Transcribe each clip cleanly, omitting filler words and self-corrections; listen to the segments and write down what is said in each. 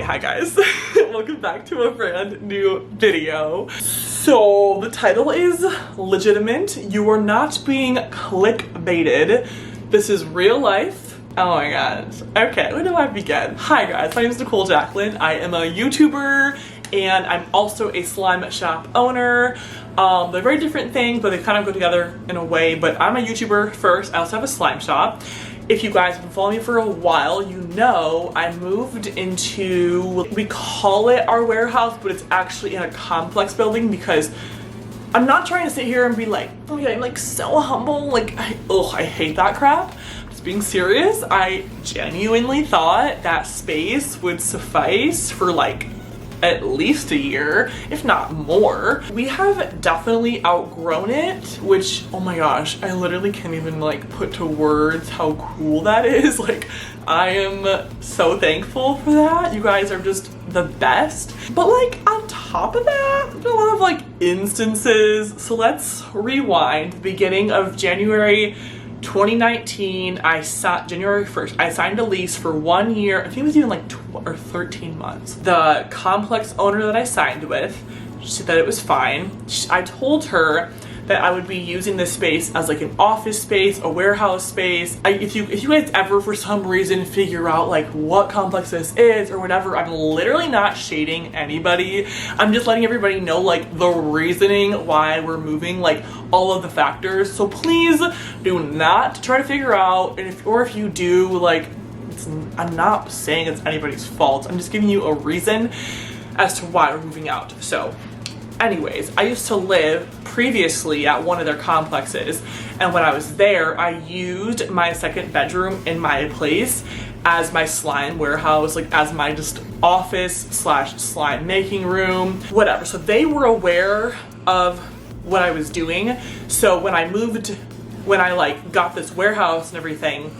hi guys. Welcome back to a brand new video. So the title is legitimate. You are not being clickbaited. This is real life. Oh my gosh. Okay, where do I begin? Hi guys, my name is Nichole Jacklyne. I am a YouTuber and I'm also a slime shop owner. They're very different things, but they kind of go together in a way. But I'm a YouTuber first. I also have a slime shop. If you guys have been following me for a while, you know I moved into, we call it our warehouse, but it's actually in a complex building because I'm not trying to sit here and be like, oh yeah, I'm like so humble. Like, I hate that crap. Just being serious, I genuinely thought that space would suffice for like at least a year, if not more. We have definitely outgrown it, which, oh my gosh, I literally can't even like put to words how cool that is. Like, I am so thankful for that. You guys are just the best. But like on top of that, there's a lot of like instances. So let's rewind. The beginning of January 2019, January 1st, I signed a lease for 1 year. I think it was even like 12 or 13 months. The complex owner that I signed with, she said that it was fine. I told her that I would be using this space as like an office space, a warehouse space. If you guys ever for some reason figure out like what complex this is or whatever, I'm literally not shading anybody. I'm just letting everybody know like the reasoning why we're moving, like all of the factors. So please do not try to figure out, and if you do, like, I'm not saying it's anybody's fault. I'm just giving you a reason as to why we're moving out. So anyways, I used to live previously at one of their complexes, and when I was there, I used my second bedroom in my place as my slime warehouse, like as my just office slash slime making room, whatever. So they were aware of what I was doing. So when I like got this warehouse and everything,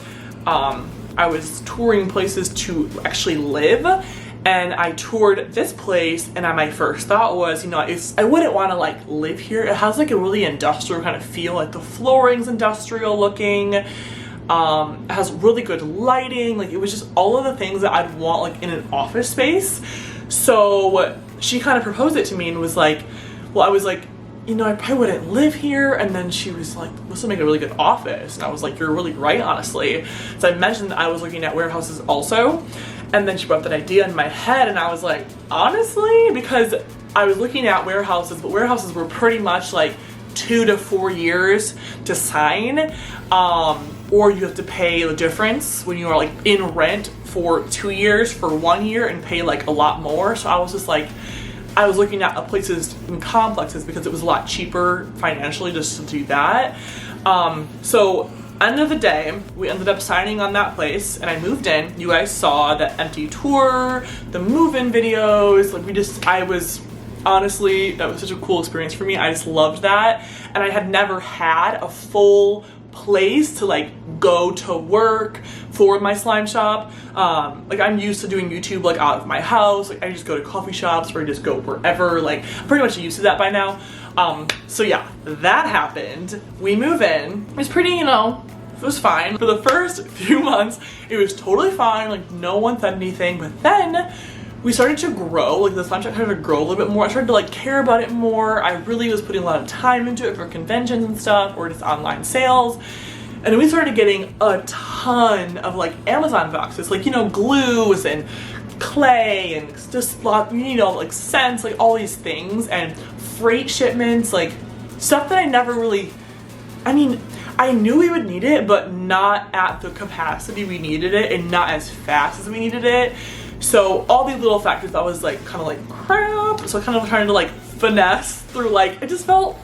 I was touring places to actually live. And I toured this place, and my first thought was, you know, I wouldn't want to like live here. It has like a really industrial kind of feel, like the flooring's industrial looking. It has really good lighting. Like, it was just all of the things that I'd want like in an office space. So she kind of proposed it to me and was like, well, I was like, you know, I probably wouldn't live here. And then she was like, this would make a really good office. And I was like, you're really right, honestly. So I mentioned that I was looking at warehouses also. And then she brought that idea in my head, and I was like, honestly, because I was looking at warehouses, but warehouses were pretty much like 2 to 4 years to sign, or you have to pay the difference when you are like in rent for 2 years for 1 year and pay like a lot more. So I was just like, I was looking at places in complexes because it was a lot cheaper financially just to do that. So end of the day, we ended up signing on that place, and I moved in. You guys saw the empty tour, the move-in videos. Like, honestly, that was such a cool experience for me. I just loved that. And I had never had a full place to like go to work for my slime shop. Like, I'm used to doing YouTube like out of my house. Like, I just go to coffee shops or I just go wherever. Like, I'm pretty much used to that by now. So yeah, that happened. We move in. It was pretty, you know, it was fine. For the first few months, it was totally fine. Like, no one said anything. But then we started to grow. Like, the slime shop started to grow a little bit more. I started to like care about it more. I really was putting a lot of time into it for conventions and stuff, or just online sales. And then we started getting a ton of like Amazon boxes, like, you know, glues and clay and just, you know, like scents, like all these things, and freight shipments, like stuff that I never really, I mean, I knew we would need it, but not at the capacity we needed it, and not as fast as we needed it. So all these little factors, I was like kind of like crap. So I kind of trying to like finesse through, like, it just felt,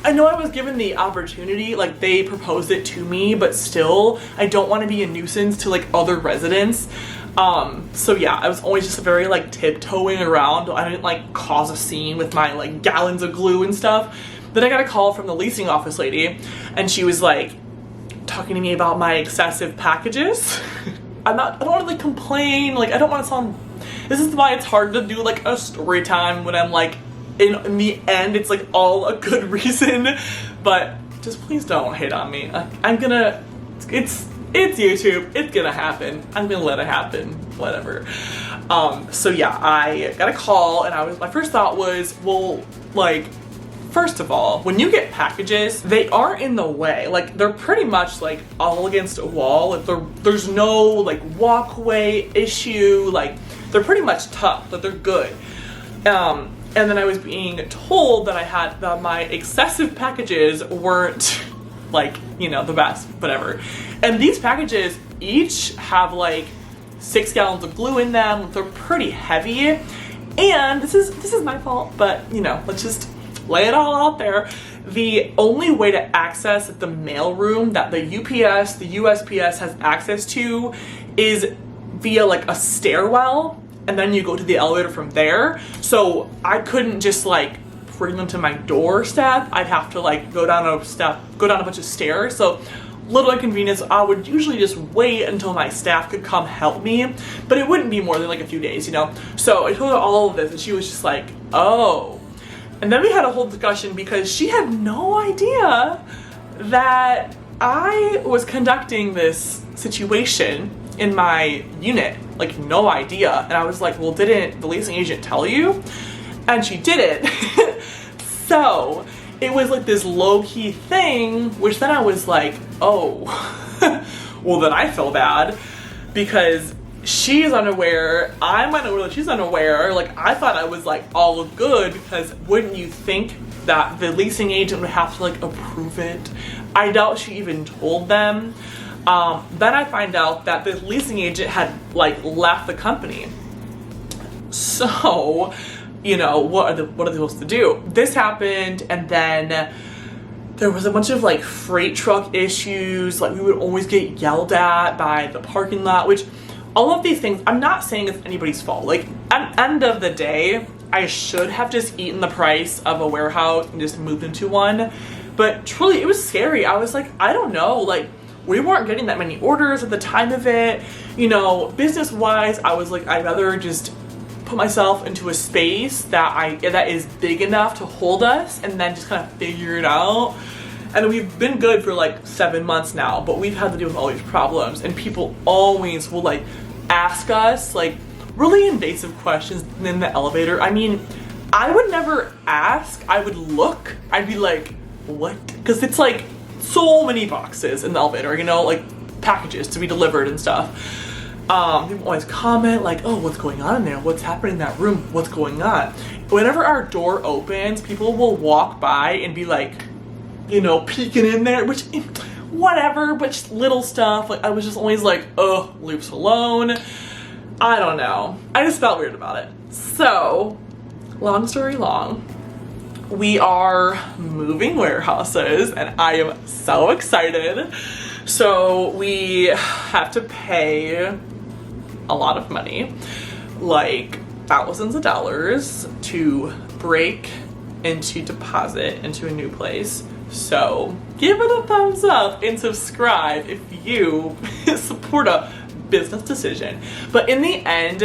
I know I was given the opportunity, like they proposed it to me, but still I don't want to be a nuisance to like other residents. So yeah, I was always just very like tiptoeing around. I didn't like cause a scene with my like gallons of glue and stuff. Then I got a call from the leasing office lady, and she was like talking to me about my excessive packages. I don't want to like complain, like I don't want to sound, this is why it's hard to do like a story time when I'm like in the end it's like all a good reason, but just please don't hate on me. It's YouTube, it's gonna happen. I'm gonna let it happen, whatever. So yeah, I got a call and my first thought was, well, like, first of all, when you get packages, they aren't in the way. Like, they're pretty much like all against a wall. Like, there's no like walkway issue. Like, they're pretty much tough, but they're good. And then I was being told that my excessive packages weren't like, you know, the best, whatever. And these packages each have like 6 gallons of glue in them. They're pretty heavy. And this is my fault, but you know, let's just lay it all out there. The only way to access the mail room that the UPS, the USPS has access to is via like a stairwell, and then you go to the elevator from there. So I couldn't just like bring them to my doorstep. I'd have to like go down a bunch of stairs. So little inconvenience. I would usually just wait until my staff could come help me, but it wouldn't be more than like a few days, you know? So I told her all of this and she was just like, oh. And then we had a whole discussion because she had no idea that I was conducting this situation in my unit. Like, no idea. And I was like, well, didn't the leasing agent tell you? And she didn't. So it was like this low-key thing, which then I was like, oh, well, then I feel bad because she's unaware, I'm unaware that she's unaware. Like, I thought I was like all good because wouldn't you think that the leasing agent would have to like approve it? I doubt she even told them. Then I find out that the leasing agent had like left the company. So, you know, what are they supposed to do? This happened, and then there was a bunch of like freight truck issues. Like, we would always get yelled at by the parking lot, which all of these things, I'm not saying it's anybody's fault. Like, at the end of the day, I should have just eaten the price of a warehouse and just moved into one. But truly, it was scary. I was like, I don't know, like, we weren't getting that many orders at the time of it. You know, business-wise, I was like, I'd rather just put myself into a space that is big enough to hold us and then just kind of figure it out. And we've been good for like 7 months now, but we've had to deal with all these problems, and people always will like ask us like really invasive questions in the elevator. I mean, I would never ask. I would look. I'd be like, what? Because it's like so many boxes in the elevator, you know, like packages to be delivered and stuff. People always comment like, oh, what's going on in there? What's happening in that room? What's going on? Whenever our door opens, people will walk by and be like, you know, peeking in there, which whatever, but just little stuff. Like, I was just always like, oh, leave us alone. I don't know. I just felt weird about it. So, long story long, we are moving warehouses and I am so excited. So we have to pay a lot of money, like thousands of dollars, to break into deposit into a new place. So give it a thumbs up and subscribe if you support a business decision. But in the end,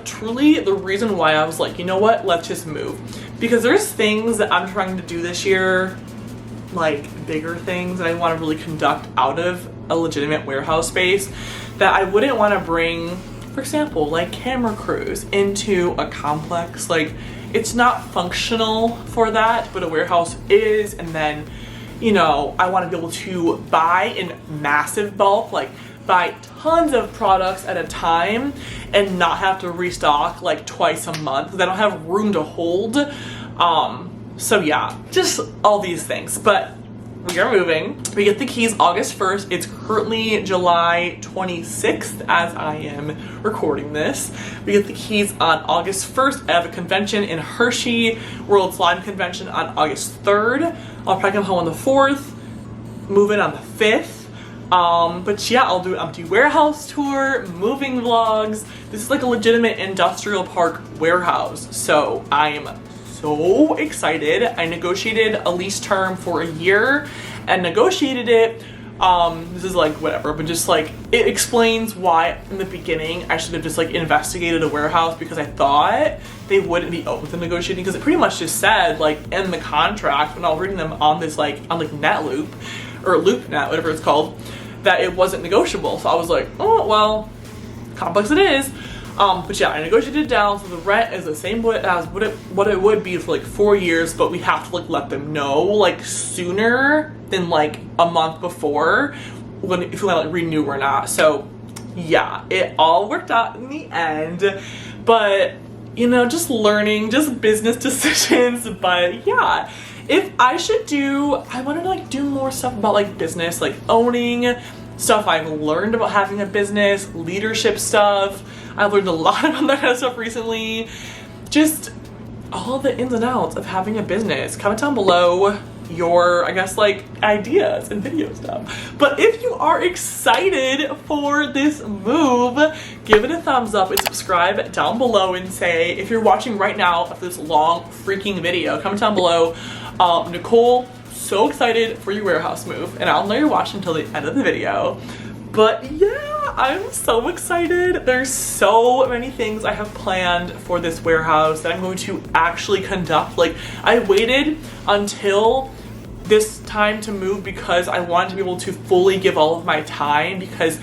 truly the reason why I was like, you know what, let's just move. Because there's things that I'm trying to do this year, like bigger things that I want to really conduct out of a legitimate warehouse space, that I wouldn't want to bring, for example, like camera crews into a complex. Like, it's not functional for that, but a warehouse is. And then, you know, I want to be able to buy in massive bulk, like buy tons of products at a time and not have to restock like twice a month because I don't have room to hold. So yeah, just all these things. But we are moving. We get the keys August 1st. It's currently July 26th as I am recording this. We get the keys on August 1st. I have a convention in Hershey, World Slime Convention on August 3rd. I'll probably come home on the 4th, move in on the 5th. But yeah, I'll do an empty warehouse tour, moving vlogs. This is like a legitimate industrial park warehouse. So I am so excited. I negotiated a lease term for a year and negotiated it. This is like whatever, but just like it explains why in the beginning I should have just like investigated a warehouse, because I thought they wouldn't be open to negotiating, because it pretty much just said like in the contract when I was reading them on this like NetLoop or LoopNet, whatever it's called, that it wasn't negotiable. So I was like, oh well, complex it is. But yeah, I negotiated down, so the rent is the same as what it would be for like 4 years, but we have to like let them know like sooner than like a month before if we want to like renew or not. So yeah, it all worked out in the end, but you know, just learning, just business decisions. But yeah, if I wanted to like do more stuff about like business, like owning stuff I've learned about having a business, leadership stuff. I've learned a lot about that kind of stuff recently. Just all the ins and outs of having a business. Comment down below your, I guess, like ideas and video stuff. But if you are excited for this move, give it a thumbs up and subscribe down below, and say, if you're watching right now after this long freaking video, comment down below, Nichole, so excited for your warehouse move, and I'll know you're watching until the end of the video. But yeah, I'm so excited. There's so many things I have planned for this warehouse that I'm going to actually conduct. Like, I waited until this time to move because I wanted to be able to fully give all of my time, because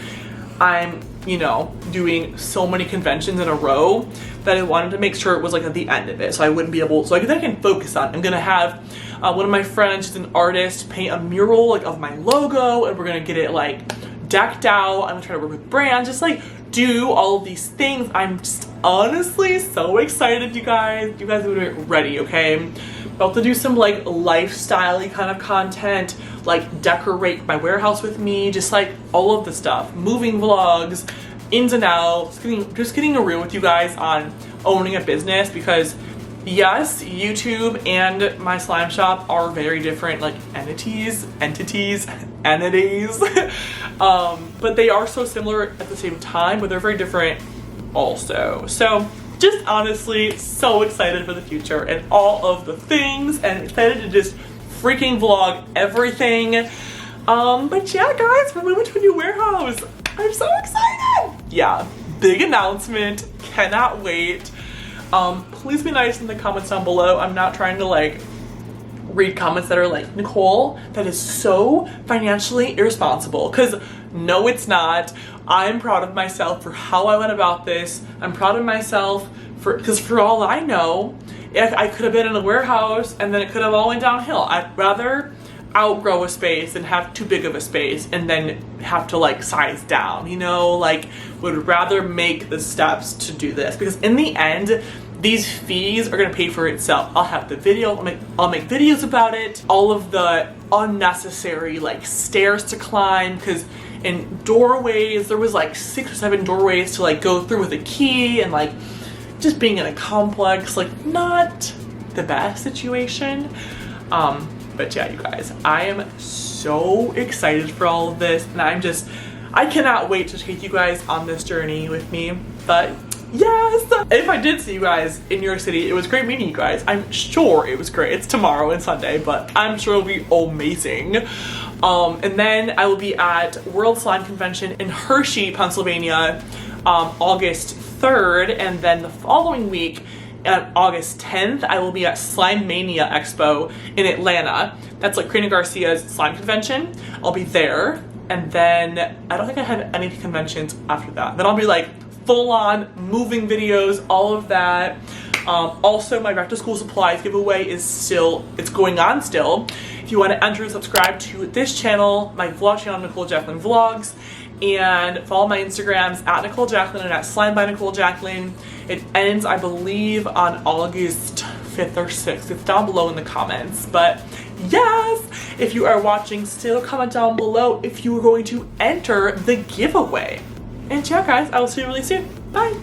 I'm, you know, doing so many conventions in a row that I wanted to make sure it was like at the end of it, so I wouldn't be able, so I can focus on. I'm gonna have one of my friends who's an artist paint a mural like of my logo, and we're gonna get it like decked out. I'm gonna try to work with brands, just like do all of these things. I'm just honestly so excited, you guys. You guys are ready, okay? About to do some like lifestyle-y kind of content, like decorate my warehouse with me, just like all of the stuff, moving vlogs, ins and outs, just getting real with you guys on owning a business, because yes, YouTube and my slime shop are very different, like entities, but they are so similar at the same time, but they're very different also. So just honestly so excited for the future and all of the things, and excited to just freaking vlog everything. But yeah, guys, we're moving to a new warehouse. I'm so excited. Yeah, big announcement, cannot wait. Please be nice in the comments down below. I'm not trying to like read comments that are like, Nichole, that is so financially irresponsible, because no, it's not. I'm proud of myself for how I went about this. I'm proud of myself because for all I know, I could have been in a warehouse and then it could have all went downhill. I'd rather outgrow a space and have too big of a space and then have to like size down, you know, like would rather make the steps to do this, because in the end, these fees are gonna pay for itself. I'll have the video, I'll make videos about it, all of the unnecessary like stairs to climb, because in doorways, there was like 6 or 7 doorways to like go through with a key, and like just being in a complex, like not the best situation. But yeah, you guys, I am so excited for all of this, and I cannot wait to take you guys on this journey with me. But yes, if I did see you guys in New York City, it was great meeting you guys. I'm sure it was great. It's tomorrow and Sunday, but I'm sure it'll be amazing. And then I will be at World Slime Convention in Hershey, Pennsylvania, August 3rd, and then the following week, on August 10th, I will be at Slime Mania Expo in Atlanta. That's like Karina Garcia's slime convention. I'll be there, and then I don't think I have any conventions after that. Then I'll be like full-on moving videos, all of that. Also, my back to school supplies giveaway is it's going on still. If you want to enter and subscribe to this channel, my vlog channel, Nichole Jacklyne Vlogs, and follow my Instagrams at Nichole Jacklyne and at Slime by Nichole Jacklyne. It ends, I believe, on August 5th or 6th. It's down below in the comments. But yes, if you are watching still, comment down below if you are going to enter the giveaway. And yeah, guys, I will see you really soon. Bye.